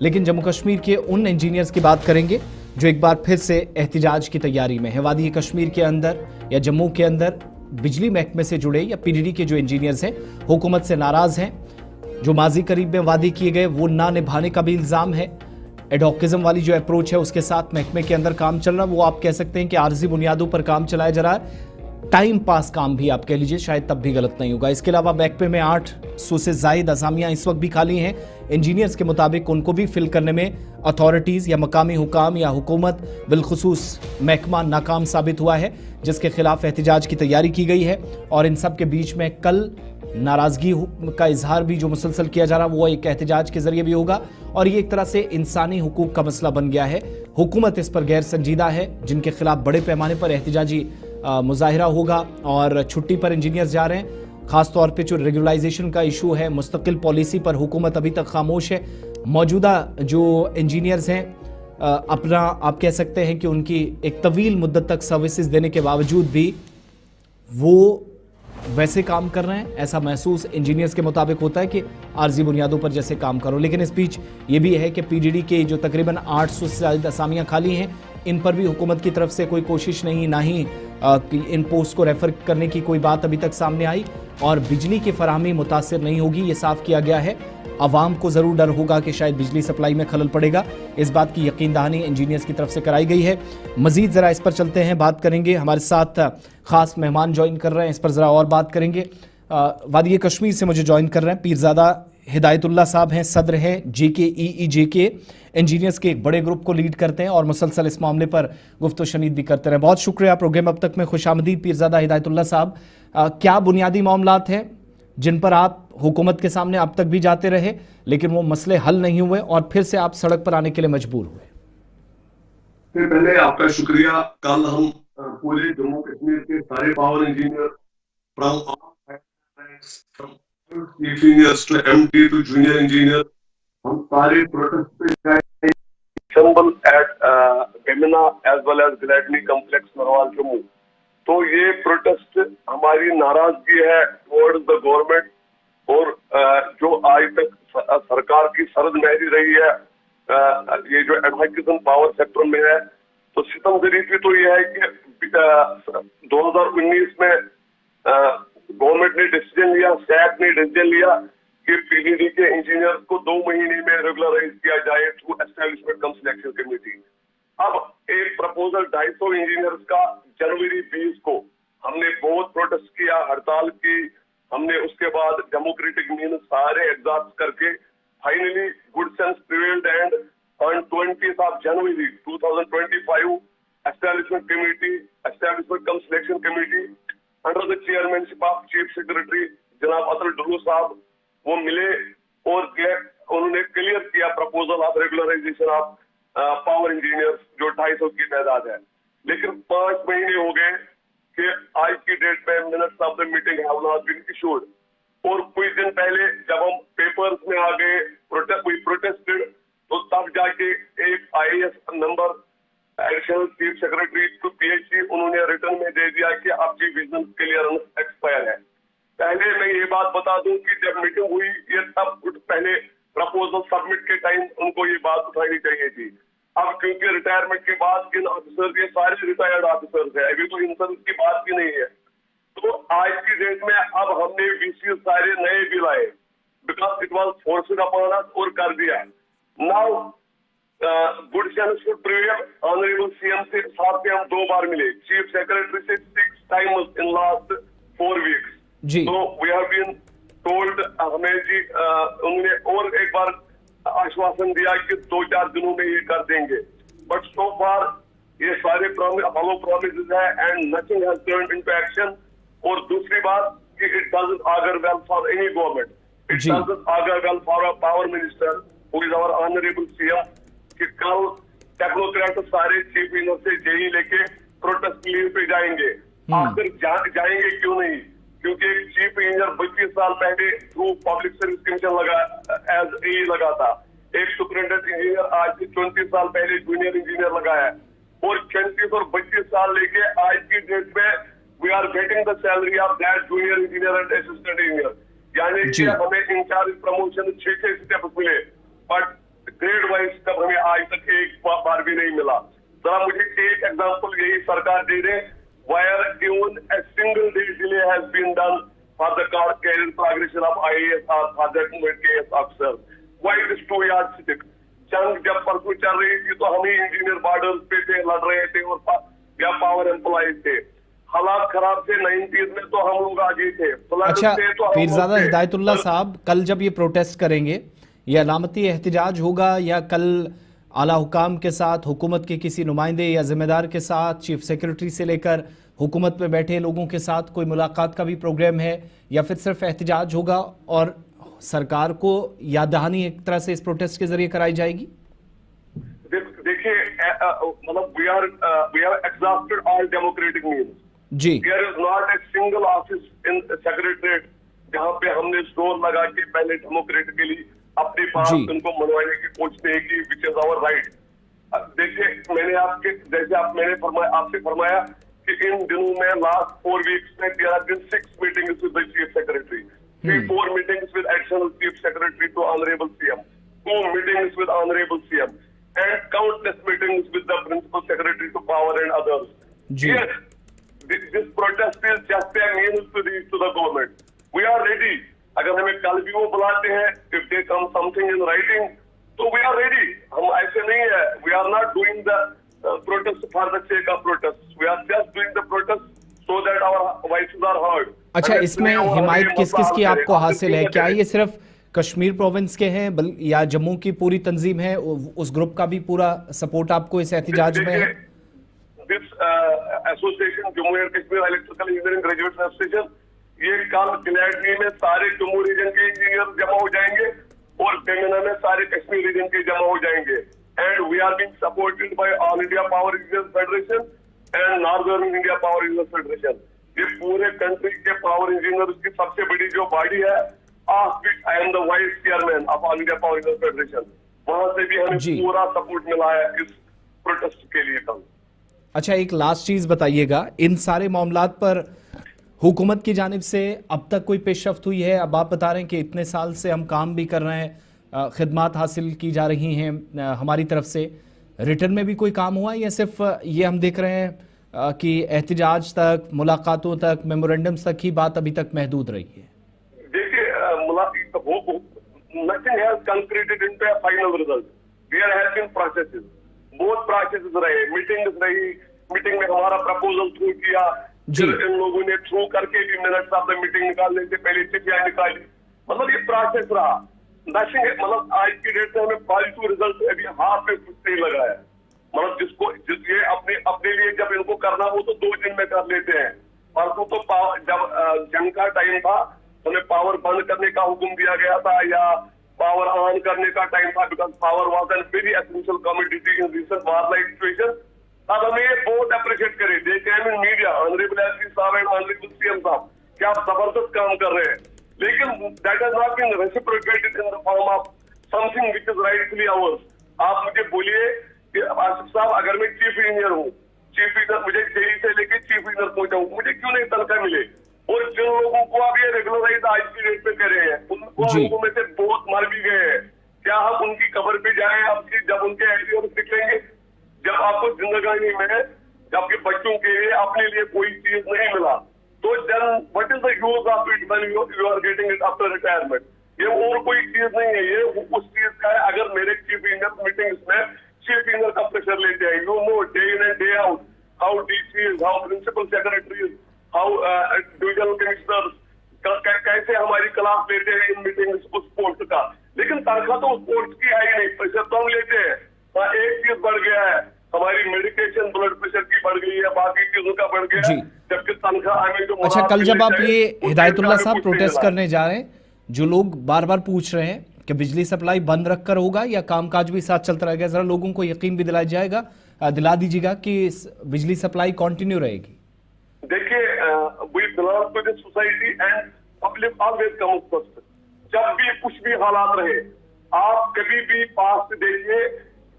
लेकिन जम्मू कश्मीर के उन इंजीनियर्स की बात करेंगे जो एक बार फिर से एहतिजाज की तैयारी में है। वादी कश्मीर के अंदर या जम्मू के अंदर बिजली महकमे से जुड़े या पीडीडी के जो इंजीनियर्स हैं हुकूमत से नाराज हैं। जो माजी करीब में वादे किए गए वो ना निभाने का भी इल्जाम है। एडॉकिज्म वाली जो अप्रोच है उसके साथ महकमे के अंदर काम चल रहा, वो आप कह सकते हैं कि आर्जी बुनियादों पर काम चलाया जा रहा है। टाइम पास काम भी आप कह लीजिए, शायद तब भी गलत नहीं होगा। इसके अलावा महकमे में 800 से जायद असामियां इस वक्त भी खाली हैं। इंजीनियर्स के मुताबिक उनको भी फिल करने में अथॉरिटीज़ या मकामी हुकाम या हुकूमत बिलखुसूस महकमा नाकाम साबित हुआ है, जिसके खिलाफ एहतिजाज की तैयारी की गई है। और इन सब के बीच में कल नाराज़गी का इजहार भी जो मुसलसल किया जा रहा है वो एक एहतिजाज के जरिए भी होगा। और ये एक तरह से इंसानी हुकूक का मसला बन गया है। हुकूमत इस पर गैर संजीदा है, जिनके खिलाफ बड़े पैमाने पर एहतिजाजी मुजाहिरा होगा और छुट्टी पर इंजीनियर्स जा रहे हैं। खासतौर पे जो रेगुलराइजेशन का इशू है, मुस्तकिल पॉलिसी पर हुकूमत अभी तक खामोश है। मौजूदा जो इंजीनियर्स हैं अपना आप कह सकते हैं कि उनकी एक तवील मुद्दत तक सर्विसेज देने के बावजूद भी वो वैसे काम कर रहे हैं, ऐसा महसूस इंजीनियर्स के मुताबिक होता है कि आर्जी बुनियादों पर जैसे काम करो। लेकिन इस बीच ये भी है कि पीडीडी के जो तकरीबन 800 से ज़्यादा असामियाँ खाली हैं, इन पर भी हुकूमत की तरफ से कोई कोशिश नहीं, ना ही इन पोस्ट को रेफर करने की कोई बात अभी तक सामने आई। और बिजली की फराहमी मुतासिर नहीं होगी, ये साफ किया गया है। आवाम को ज़रूर डर होगा कि शायद बिजली सप्लाई में खलल पड़ेगा। इस बात की यकीन दहानी इंजीनियर्स की तरफ से कराई गई है। मजीद ज़रा इस पर चलते हैं, बात करेंगे। हमारे साथ ख़ास मेहमान ज्वाइन कर रहे हैं, इस पर ज़रा और बात करेंगे। वादी कश्मीर से मुझे ज्वाइन कर रहे हैं पीरज़ादा हिदायतुल्लाह साहब हैं, सदर हैं JKEE इंजीनियर्स के एक बड़े ग्रुप को लीड करते हैं और मुसलसल इस मामले पर गुफ्तो शनीद भी करते रहे। बहुत शुक्रिया, प्रोग्राम अब तक में खुशामदीद पीरज़ादा हिदायतुल्लाह साहब। क्या बुनियादी मामलात हैं जिन पर आप हुकूमत के सामने अब तक भी जाते रहे लेकिन वो मसले हल नहीं हुए और फिर से आप सड़क पर आने के लिए मजबूर हुए? पहले आपका शुक्रिया। कल हम पूरे जम्मू कश्मीर के सारे power engineer from chief engineers to MD to junior engineer, हम सारे प्रोटेस्ट पे गए सिंबल at Bemina as well as Gladni complex Narwal Jammu. तो ये प्रोटेस्ट हमारी नाराजगी है टुवर्ड्स द गवर्नमेंट और जो आज तक सरकार की सरदमहरी रही है ये जो एडवोकेशन पावर सेक्टर में है। तो सितमगरी तो ये है कि 2019 में गवर्नमेंट ने डिसीजन लिया, सैक ने डिसीजन लिया कि पीडीडी के इंजीनियर्स को 2 महीने में रेगुलराइज किया जाए थ्रू एस्टैब्लिशमेंट कम सिलेक्शन कमेटी। अब एक प्रपोजल 250 इंजीनियर्स का जनवरी 20 को हमने बहुत प्रोटेस्ट किया, हड़ताल की हमने। उसके बाद डेमोक्रेटिक मीन्स सारे एग्जॉस्ट करके finally good sense prevailed and on 20th of January 2025 establishment come selection committee under the chairmanship of chief secretary जनाब अतुल डुल्लू साहब वो मिले और उन्होंने क्लियर किया proposal of regularisation of power engineers जो 250 की तादाद है। लेकिन 5 महीने हो गए कि आज की डेट में minutes of the meeting have not been issued. और कुछ दिन पहले जब हम पेपर्स में आ गए प्रोटेस्टेड तो तब जाके एक IAS member additional chief secretary to PhD उन्होंने रिटर्न में दे दिया कि आपकी विजन क्लियरेंस एक्सपायर है। पहले मैं ये बात बता दूं कि जब मीटिंग हुई ये तब कुछ पहले प्रपोजल सबमिट के टाइम उनको ये बात उठानी चाहिए थी। अब क्योंकि रिटायरमेंट के बाद इन ऑफिसर्स ये सारे रिटायर्ड ऑफिसर्स है, अभी तो इन सब की बात भी नहीं है। तो आज की डेट में अब हमने VC सारे नए बिल आए because it was forced upon us और कर दिया। Now good sense should prevail. Honourable CM से साथ में हम 2 बार मिले, चीफ सेक्रेटरी से 6 times इन लास्ट 4 weeks। तो वी हैव बीन टोल्ड हमें जी उन्होंने और एक बार आश्वासन दिया कि 2-4 दिनों में ये कर देंगे, बट सो फार ये सारे हॉलो प्रॉमिसेस है and nothing has turned into action. और दूसरी बात कि it doesn't augur well for any government, it doesn't augur well for a power minister who is our honourable CM कि कल technocrat सारे चीफ इंजीनियर से JE लेके प्रोटेस्ट लीव पे जाएंगे। आखिर जाएंगे क्यों नहीं? क्योंकि एक चीफ इंजीनियर 32 साल पहले थ्रू पब्लिक सर्विस कमीशन लगा एज AE लगा था। एक सुपरिटेंडेंट इंजीनियर आज से 24 साल पहले जूनियर इंजीनियर लगाया है और 34 और 32 साल लेके आज की डेट में we are getting the salary of that junior engineer and assistant engineer. यानी कि हमें इंचार्ज प्रमोशन 6 स्टेप मिले, बट ग्रेड वाइज तब हमें आज तक एक बार भी नहीं मिला। जरा मुझे एक एग्जांपल यही सरकार दे दे, where even a single day delay has been done for the career progression of IAS or for the KS officer. Why this 2 years stick? जंग जब परसों चल रही थी तो हम ही इंजीनियर बॉर्डर पे थे, लड़ रहे थे और या पावर एम्प्लॉइज थे। हालात खराब थे 90s में तो हम लोग आगे थे। अच्छा पीरजादा हिदायतुल्लाह साहब, कल जब ये प्रोटेस्ट करेंगे, ये अलामती एहतिजाज होगा या कल आला हुकाम के साथ, हुकूमत के किसी नुमाइंदे या जिम्मेदार के साथ, चीफ सेक्रेटरी से लेकर हुकूमत में बैठे लोगों के साथ कोई मुलाकात का भी प्रोग्राम है, या फिर सिर्फ एहतिजाज होगा और सरकार को याद दहानी एक तरह से इस प्रोटेस्ट के जरिए कराई जाएगी? देखिए मतलब we are exhausted all democratic means जी। There is not a single office in secretariat जहां पे हमने जोर लगा के पहले डेमोक्रेटिकली अपनी बात उनको मनवाने की कोशिश नहीं की, विच इज आवर राइट। देखिए मैंने आपसे फरमाया कि इन दिनों में लास्ट 4 वीक्स में there have been 6 meetings with the chief secretary, 3-4 meetings with additional chief secretary to honourable CM, 2 meetings with honourable CM and countless meetings with the principal secretary to power and others. Yes, this protest is just a means to reach to the government. We are ready. अगर हमें कल भी वो बुलाते हैं, if they come something in writing, तो we are ready. हम ऐसे नहीं है. We are not doing the protest for the sake of protest. We are just doing the protest so that our voices are heard. अच्छा, इसमें हिमायत किस किस की आपको हासिल है? क्या ये सिर्फ कश्मीर प्रोविंस के हैं या जम्मू की पूरी तंजीम है, उस ग्रुप का भी पूरा सपोर्ट आपको इस एहतिजाज में है? This association Jammu and Kashmir electrical engineering graduate association, ये कल गिलैडनी में सारे जम्मू रीजन के इंजीनियर जमा हो जाएंगे और बेमिना में सारे कश्मीर रीजन के जमा हो जाएंगे। And we are being supported by all India power engineers federation and northern India power engineers federation. ये पूरे कंट्री के पावर इंजीनियर्स की सबसे बड़ी जो बॉडी है, I am the vice chairman of All India Power Engineers Federation. वहां से भी हमें पूरा सपोर्ट मिला है इस प्रोटेस्ट के लिए कल। अच्छा, एक लास्ट चीज बताइएगा, इन सारे मामलात पर हुकूमत की जानिब से अब तक कोई पेशरफ्त हुई है? अब आप बता रहे हैं कि इतने साल से हम काम भी कर रहे हैं, खिदमात हासिल की जा रही हैं हमारी तरफ से, रिटर्न में भी कोई काम हुआ है या सिर्फ ये हम देख रहे हैं कि एहतिजाज तक, मुलाकातों तक, मेमोरेंडम्स तक ही बात अभी तक महदूद रही है? Nothing has concreted into a final result. There has been processes. Both processes रहे, मीटिंग्स रही, मीटिंग में हमारा प्रपोजल थ्रू किया, फिर इन लोगों ने थ्रू करके भी मिनट्स ऑफ द मीटिंग निकालने से पहले चिट्ठियां निकाली। मतलब ये प्रोसेस रहा। नशिंग मतलब आज की डेट में हमें फालतू रिजल्ट अभी हाथ में कुछ नहीं लगा है। मतलब ये अपने लिए जब इनको करना हो तो 2 दिन में कर लेते हैं। परसों तो जब जंग का टाइम था, हमें पावर बंद करने का हुक्म दिया गया था या पावर ऑन करने का टाइम था, because power was an very essential commodity in recent war like situation. अब हमें ये बहुत अप्रिशिएट करें, they came in media, honourable SP साहब एंड ऑनरेबल सीएम साहब, क्या आप जबरदस्त काम कर रहे हैं, लेकिन that has not been reciprocated in the form of something which is rightfully ours. आप मुझे बोलिए कि आसिफ साहब, अगर मैं चीफ इंजीनियर हूँ, चीफ इंजीनियर मुझे जेई से लेके चीफ इंजीनियर पहुंचाऊं, मुझे क्यों नहीं तनख्वाह मिले? और जिन लोगों को आप ये रेगुलराइज आज की डेट पे कर रहे हैं, उनको लोगों में से बहुत मर भी गए हैं। क्या हम उनकी कब्र पे जाएं आपकी, जब उनके आइडिया दिखेंगे? जब आपको जिंदगानी में आपके बच्चों के लिए अपने लिए कोई चीज नहीं मिला, तो then what is the use of it when you are getting it after retirement? ये और कोई चीज नहीं है, ये उस चीज का है। अगर मेरे चीफ इंजीनियर मीटिंग्स में चीफ इंजीनियर का प्रेशर लेते हैं, you know day in and day out how DCs, how principal secretaries, how divisional commissioners कैसे हमारी क्लास लेते हैं इन मीटिंग्स उस पोस्ट का, लेकिन तनख्वाह तो उस पोस्ट की है ही नहीं, प्रेशर तो हम लेते हैं। एक चीज बढ़ गया है, हमारी मेडिकेशन ब्लड प्रेशर की बढ़ गई है, बाकी चीजों का बढ़ गया, जबकि तनख्वाह हमें जो। अच्छा, कल जब आप ये हिदायतुल्लाह साहब प्रोटेस्ट करने जा रहे हैं, जो लोग बार बार पूछ रहे हैं कि बिजली सप्लाई बंद रखकर होगा या कामकाज भी साथ चलता रहेगा, जरा लोगों को यकीन भी दिला दीजिएगा कि बिजली सप्लाई कंटिन्यू रहेगी। देखिए, we belong to this society and public always comes first. जब भी कुछ भी हालात रहे, आप कभी भी पास देखिए,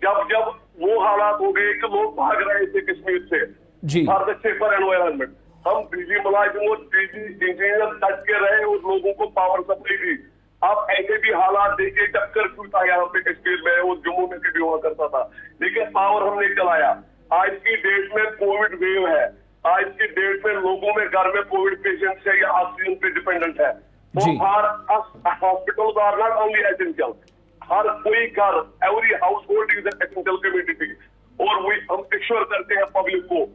जब वो हालात हो गए कि लोग भाग रहे थे कश्मीर से फॉर द सेफर एनवायरनमेंट, हम बिजली मुलाजिम और बिजली इंजीनियर डट के रहे और लोगों को पावर सप्लाई दी। आप ऐसे भी हालात देखिए, जब कर्फ्यू था यहाँ पे कश्मीर में और जम्मू में भी हुआ करता था, लेकिन पावर हमने चलाया। आज की डेट में कोविड वेव है, आज की डेट में लोगों में घर में कोविड पेशेंट्स है या ऑक्सीजन पे डिपेंडेंट है। जी। Hospitals are not only essential, हर कोई घर, every household is an essential community. और हम इंश्योर करते हैं पब्लिक को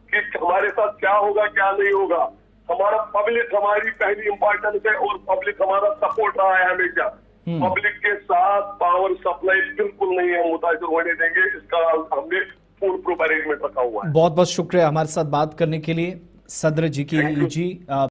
कि हमारे साथ क्या होगा क्या नहीं होगा। हमारा पब्लिक हमारी पहली इंपॉर्टेंस है और पब्लिक हमारा सपोर्ट रहा है हमेशा। पब्लिक के साथ पावर सप्लाई बिल्कुल नहीं हम मुतासिर होने देंगे, इसका हमने फुल प्रूफ अरेंजमेंट रखा हुआ है। बहुत बहुत शुक्रिया हमारे साथ बात करने के लिए सदर जी की जी।